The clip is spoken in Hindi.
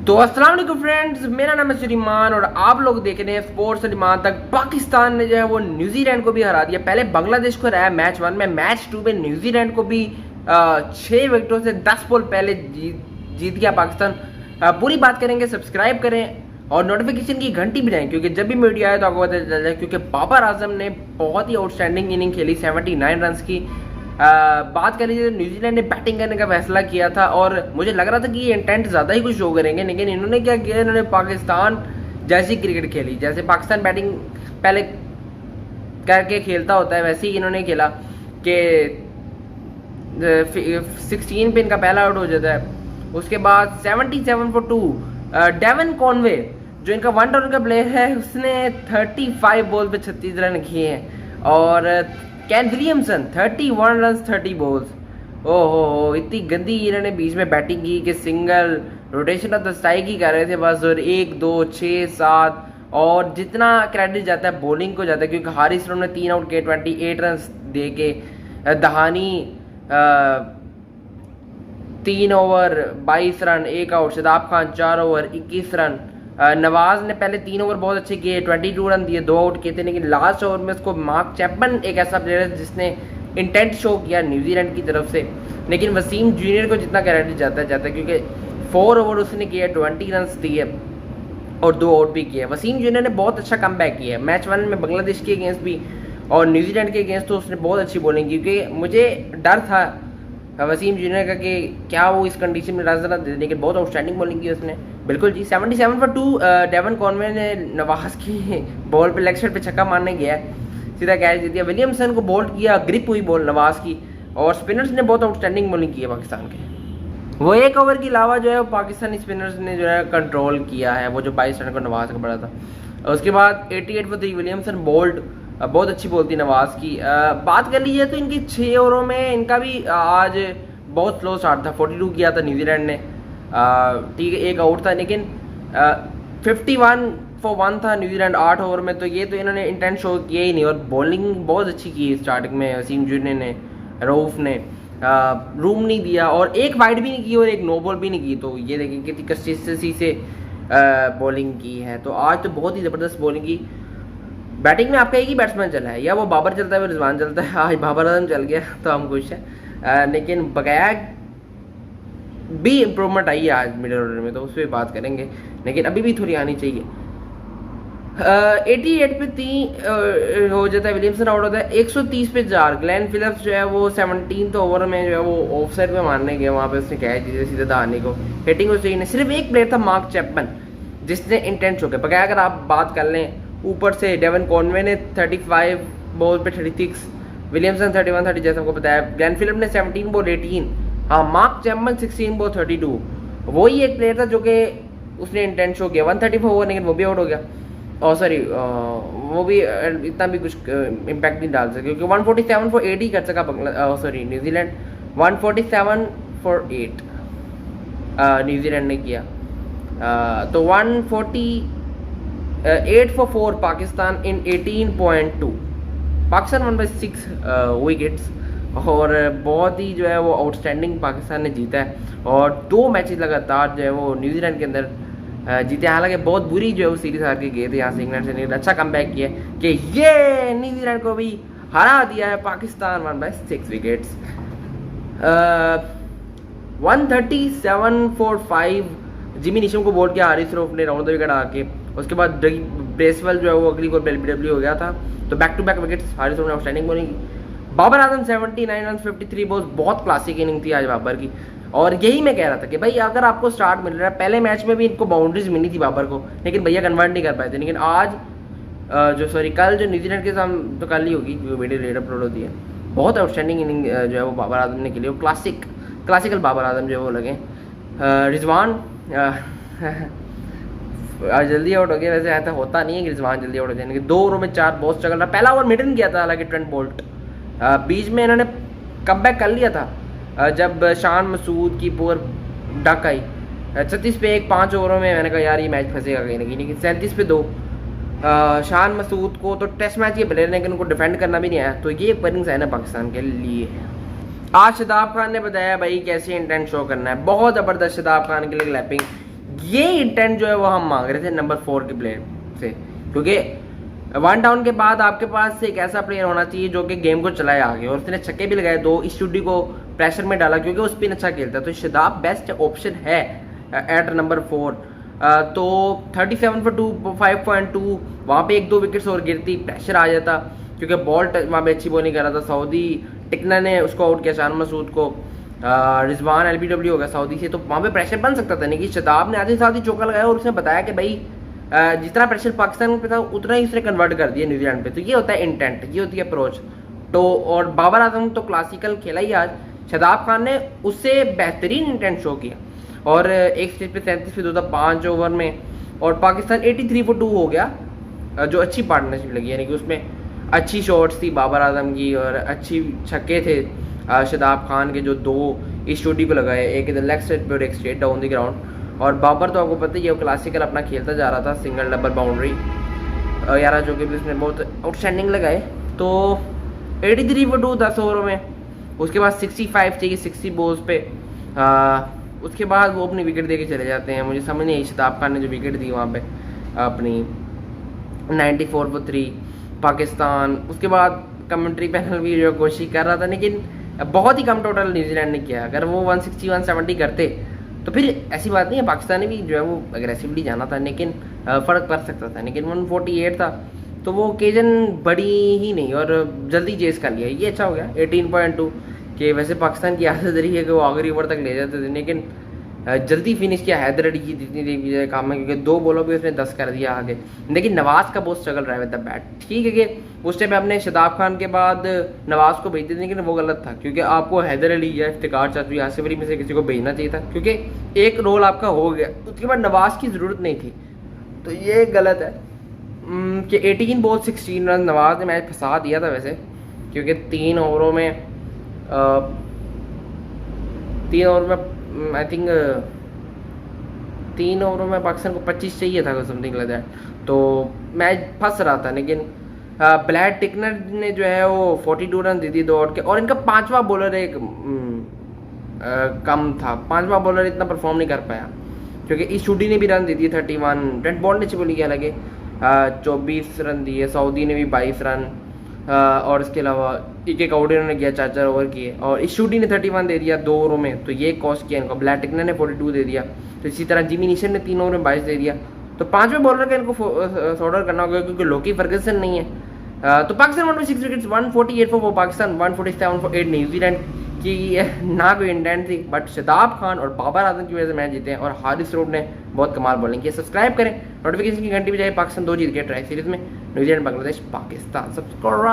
तो अस्सलाम वालेकुम फ्रेंड्स, मेरा नाम है सुलेमान और आप लोग देख रहे हैं स्पोर्ट्स सुलेमान तक। पाकिस्तान ने जो है वो न्यूजीलैंड को भी हरा दिया। पहले बांग्लादेश को हराया मैच 1 में, मैच 2 में न्यूजीलैंड को भी 6 विकेटों से 10 बॉल पहले जीत गया पाकिस्तान। पूरी बात करेंगे, सब्सक्राइब करें और नोटिफिकेशन की घंटी भी रहें क्योंकि जब भी वीडियो आए तो आपको पता चल जाए। क्योंकि बाबर आजम ने बहुत ही आउटस्टैंडिंग इनिंग खेली 79 रन की। बात कर लीजिए तो न्यूजीलैंड ने बैटिंग करने का फैसला किया था और मुझे लग रहा था कि ये इंटेंट ज़्यादा ही कुछ शो करेंगे, लेकिन इन्होंने क्या किया, इन्होंने पाकिस्तान जैसी क्रिकेट खेली, जैसे पाकिस्तान बैटिंग पहले करके खेलता होता है वैसे ही इन्होंने खेला कि 16 पे इनका पहला आउट हो जाता है। उसके बाद 77 for 2 डेवन कॉनवे जो इनका 1 डाउन का प्लेयर है उसने 35 बॉल पे 36 रन किए हैं। और कैन विलियमसन 31 रन 30 बॉल्स। ओहो, इतनी गंदी इन्होंने बीच में बैटिंग की कि single rotation of the strike ही कर रहे थे बस। और 1 2 6 7 और जितना क्रेडिट जाता है बॉलिंग को जाता है क्योंकि हारिस ने 3 आउट के 28 रन दे के, दहानी 3 over 22 run 1 out, Shadab Khan 4 over 21 run, Nawaz ने पहले 3 ओवर बहुत अच्छे किए 22 रन दिए, 2 आउट किए थे। लेकिन लास्ट ओवर में उसको मार्क चैपमैन एक ऐसा प्लेयर है जिसने इंटेंट शो किया न्यूजीलैंड की तरफ से। लेकिन वसीम जूनियर को जितना क्रेडिट जाता है क्योंकि 4 ओवर उसने किए 20 रन दिए और 2 आउट भी किए। वसीम जूनियर ने बहुत अच्छा कम बैक किया है मैच 1 में बांग्लादेश के अगेंस्ट भी और न्यूजीलैंड के अगेंस्ट तो उसने बहुत अच्छी बॉलिंग की। क्योंकि मुझे डर था वसीम जूनियर का कि क्या वो इस कंडीशन में रन दे, लेकिन बहुत आउटस्टैंडिंग बॉलिंग की उसने। बिल्कुल जी, 77 for 2 डेवन कॉनवे ने नवाज की बॉल पे लेग साइड पे छक्का मारने गया, सीधा कैच दे दिया। विलियमसन को बोल्ड किया, ग्रिप हुई बॉल नवाज की। और स्पिनर्स ने बहुत आउटस्टैंडिंग बॉलिंग की है पाकिस्तान के। वो 1 ओवर के अलावा जो है वो पाकिस्तानी स्पिनर्स ने जो है कंट्रोल किया है, वो जो 22 रन को नवाज का पड़ा था। उसके बाद 88 for 3 विलियमसन बोल्ड, बहुत अच्छी बॉल थी नवाज की। बात कर लीजिए तो इनकी 6 ओवरों में इनका भी आज बहुत स्लो स्टार्ट था, 42 किया था न्यूजीलैंड ने, ठीक है 1 आउट था। लेकिन 51 for 1 था न्यूजीलैंड 8 ओवर में, तो ये तो इन्होंने इंटेंट शो किया ही नहीं। और बॉलिंग बहुत अच्छी की स्टार्टिंग में वसीम जूनियर ने, रऊफ ने रूम नहीं दिया और एक वाइड भी नहीं की और एक नो बॉल भी नहीं की। तो ये देखें कितनी कंसिस्टेंसी से बॉलिंग की है। तो आज तो बहुत ही ज़बरदस्त बॉलिंग की। बैटिंग में आपका एक ही बैट्समैन चला है, या वो बाबर चलता है वो रिजवान चलता है। आज बाबर आजम चल गया तो हम खुश हैं, लेकिन बकाया भी इम्प्रूवमेंट आई है आज मिडिल ऑर्डर में, तो उस पर बात करेंगे, लेकिन अभी भी थोड़ी आनी चाहिए। 88 पे 3 हो जाता है, विलियमसन आउट होता है। 130 पे 4 ग्लेन फिलिप्स जो है वो 17th ओवर में जो है वो ऑफ साइड पे मारने गया, वहाँ पे उसने कैच दिया सीधे दहानी को, हिटिंग को सही नहीं। सिर्फ एक प्लेयर था मार्क चैपमैन जिसने इंटेंट शो किया। बकाया अगर आप बात कर लें ऊपर से डेवन कॉनवे ने 35 बॉल पे 36, विलियमसन 31 30 जैसा आपको बताया, ग्लेन फिलिप ने 17 बॉल 18, हाँ मार्क चैपमैन 16 बॉल 32। वही एक प्लेयर था जो कि उसने इंटेंट शो किया 134 ओवर, लेकिन वो भी आउट हो गया। और सॉरी वो भी इतना भी कुछ इम्पैक्ट नहीं डाल सके क्योंकि 147 for 8 ही कर सका सॉरी न्यूजीलैंड, 147 for 8 न्यूजीलैंड ने किया। तो 148 for 4 Pakistan in 18.2, Pakistan 1/6 wickets. और बहुत ही जो है वो आउटस्टैंडिंग पाकिस्तान ने जीता है और 2 मैचेस लगातार जो है वो न्यूजीलैंड के अंदर जीते। हालांकि बहुत बुरी जो है वो सीरीज हार के गए थे यहाँ से इंग्लैंड से, लेकिन अच्छा कमबैक किया कि ये न्यूजीलैंड को भी हरा दिया है Pakistan 1/6 wickets. 137 for 5 Jimmy Neesham को बोल्ड किया हारिस रऊफ ने राउंड द विकेट आके। उसके बाद ब्रेसवेल जो है वो अगली को एलबीडब्ल्यू हो गया था, तो back to back wickets Haris Rauf ने आउटस्टैंडिंग बॉलिंग की। बाबर आजम 79 रन 53 बॉल्स, बहुत क्लासिक इनिंग थी आज बाबर की। और यही मैं कह रहा था कि भाई अगर आपको स्टार्ट मिल रहा है, पहले मैच में भी इनको बाउंड्रीज मिली थी बाबर को, लेकिन भैया कन्वर्ट नहीं कर पाए थे। लेकिन आज कल जो न्यूजीलैंड के सामने, तो कल ही होगी क्योंकि वीडियो लेट अपलोड होती है, बहुत आउटस्टैंडिंग इनिंग जो है वो बाबर आजम ने खेली। वो क्लासिकल बाबर आजम जो है वो लगे। रिजवान आज जल्दी आउट हो गया, वैसे ऐसा होता नहीं है कि रिजवान जल्दी आउट हो जाएंगे। 2 ओवरों में 4 बहुत स्ट्रगल रहा। पहला ओवर मिडन किया था हालांकि ट्रेंट बोल्ट, बीच में इन्होंने कमबैक कर लिया था जब शान मसूद की पूर डक आई 36 पे 1 5 ओवरों में। मैंने कहा यार ये मैच फंसेगा कहीं ना कहीं, लेकिन 37 पे 2 शान मसूद को तो टेस्ट मैच ये प्लेयर, लेकिन उनको डिफेंड करना भी नहीं आया, तो ये बर्निंग साइन है पाकिस्तान के लिए। आज शदाब खान ने बताया भाई कैसे इंटेंट शो करना है, बहुत ज़बरदस्त शदाब खान के लिए क्लैपिंग। ये इंटेंट जो है वो हम मांग रहे थे नंबर 4 के प्लेयर से, क्योंकि 1 डाउन के बाद आपके पास एक ऐसा प्लेयर होना चाहिए जो कि गेम को चलाए आगे, और उसने छक्के भी लगाए 2, इस स्टूडी को प्रेशर में डाला क्योंकि उस पिन अच्छा खेलता है। तो शादाब बेस्ट ऑप्शन है एट नंबर 4। तो 37 for 2, 5.2, वहाँ पे 1-2 विकेट्स और गिरती, प्रेशर आ जाता क्योंकि बॉल वहाँ पे अच्छी बॉलिंग कर रहा था। सऊदी टिकना ने उसको आउट किया, शान मसूद को, रिजवान LBW हो गया सऊदी से, तो वहाँ पे प्रेशर बन सकता था। नहीं कि शादाब ने आधे साथ ही चौका लगाया और उसने बताया कि भाई जितना प्रेशर पाकिस्तान पे था उतना ही उसने कन्वर्ट कर दिया न्यूजीलैंड पे। तो ये होता है इंटेंट, ये होती है अप्रोच। तो और बाबर आजम तो क्लासिकल खेला ही आज, शादाब खान ने उससे बेहतरीन इंटेंट शो किया और एक स्टेज पे 37 पे 2 था 5 ओवर में, और पाकिस्तान 83 for 2 हो गया, जो अच्छी पार्टनरशिप लगी। यानी कि उसमें अच्छी शॉट्स थी बाबर आजम की और अच्छी छक्के थे शादाब खान के, जो 2 इस चोटी पे लगाए, एक इधर लेग साइड पे और एक स्ट्रेट डाउन द ग्राउंड। और बाबर तो आपको पता ही है क्लासिकल अपना खेलता जा रहा था, सिंगल डबल बाउंड्री 11 जो कि भी उसने बहुत आउटस्टैंडिंग लगाए। तो 83 for 2 10 ओवरों में, उसके बाद 65 चाहिए 60 बॉल्स पे, उसके बाद वो अपनी विकेट दे के चले जाते हैं। मुझे समझ नहीं आई शादाब खान ने जो विकेट दी वहाँ पे अपनी 94 for 3 पाकिस्तान। उसके बाद कमेंट्री पैनल भी जो कोशिश कर रहा था, लेकिन बहुत ही कम टोटल न्यूजीलैंड ने किया। अगर वो 160 170 करते तो फिर ऐसी बात नहीं है, पाकिस्तान भी जो है वो अग्रेसिवली जाना था, लेकिन फ़र्क पड़ सकता था। लेकिन 148 था तो वो ओकेजन बड़ी ही नहीं और जल्दी चेस कर लिया, ये अच्छा हो गया। 18.2 कि वैसे पाकिस्तान की आदत रही है कि वो आखिरी ओवर तक ले जाते थे, लेकिन जल्दी फिनिश किया। हैदर अली की जितनी देर काम है क्योंकि 2 बॉलों पे उसने 10 कर दिया आगे। लेकिन नवाज़ का बहुत स्ट्रगल रहा है विद द बैट। ठीक है कि उस टाइम आपने शादाब खान के बाद नवाज़ को भेज दिया, लेकिन वो गलत था क्योंकि आपको हैदर अली या इफ्तिकार चाचू या आसिफ अली में से किसी को भेजना चाहिए था, क्योंकि एक रोल आपका हो गया, उसके बाद नवाज़ की ज़रूरत नहीं थी। तो ये गलत है कि 18 बॉल 16 रन नवाज़ ने मैच फंसा दिया था वैसे, क्योंकि 3 ओवरों में आई थिंक 3 ओवरों में पाकिस्तान को 25 चाहिए था समथिंग लाइक दैट, तो मैच फंस रहा था। लेकिन ब्लैड टिकनर ने जो है वो 42 रन दे दी 2 आउट के, और इनका 5वां बॉलर एक कम था, 5वां बॉलर इतना परफॉर्म नहीं कर पाया क्योंकि इस शूटी ने भी रन दे दिए 31, ट्रेंट बॉल्ट ने अच्छी बोली किया लगे 24 रन दिए, सऊदी ने भी 22 रन, और इसके अलावा एक आउट इन्होंने किया 4 ओवर किए, और इस शूटी ने 31 दे दिया 2 ओवरों में, तो ये कॉस्ट किया इनको। ब्लैड टिकनर ने 42 दे दिया, तो इसी तरह जिमी नीशन ने 3 ओवर में 22 दे दिया। तो 5वें बॉलर का इनको सॉर्ट आउट करना होगा क्योंकि लोकी फर्गसन नहीं है। तो Pakistan 106 wickets, 148 for Pakistan, 147 for 8 New Zealand की ना कोई इंटेंट थी, बट शादाब खान और बाबर आजम की वजह से मैच जीते हैं, और हारिस रोड ने बहुत कमाल बॉलिंग की। सब्सक्राइब करें, नोटिफिकेशन की घंटी बजाए। पाकिस्तान 2 जीत गया ट्राई सीरीज में, न्यूजीलैंड बांग्लादेश पाकिस्तान। सब्सक्राइब।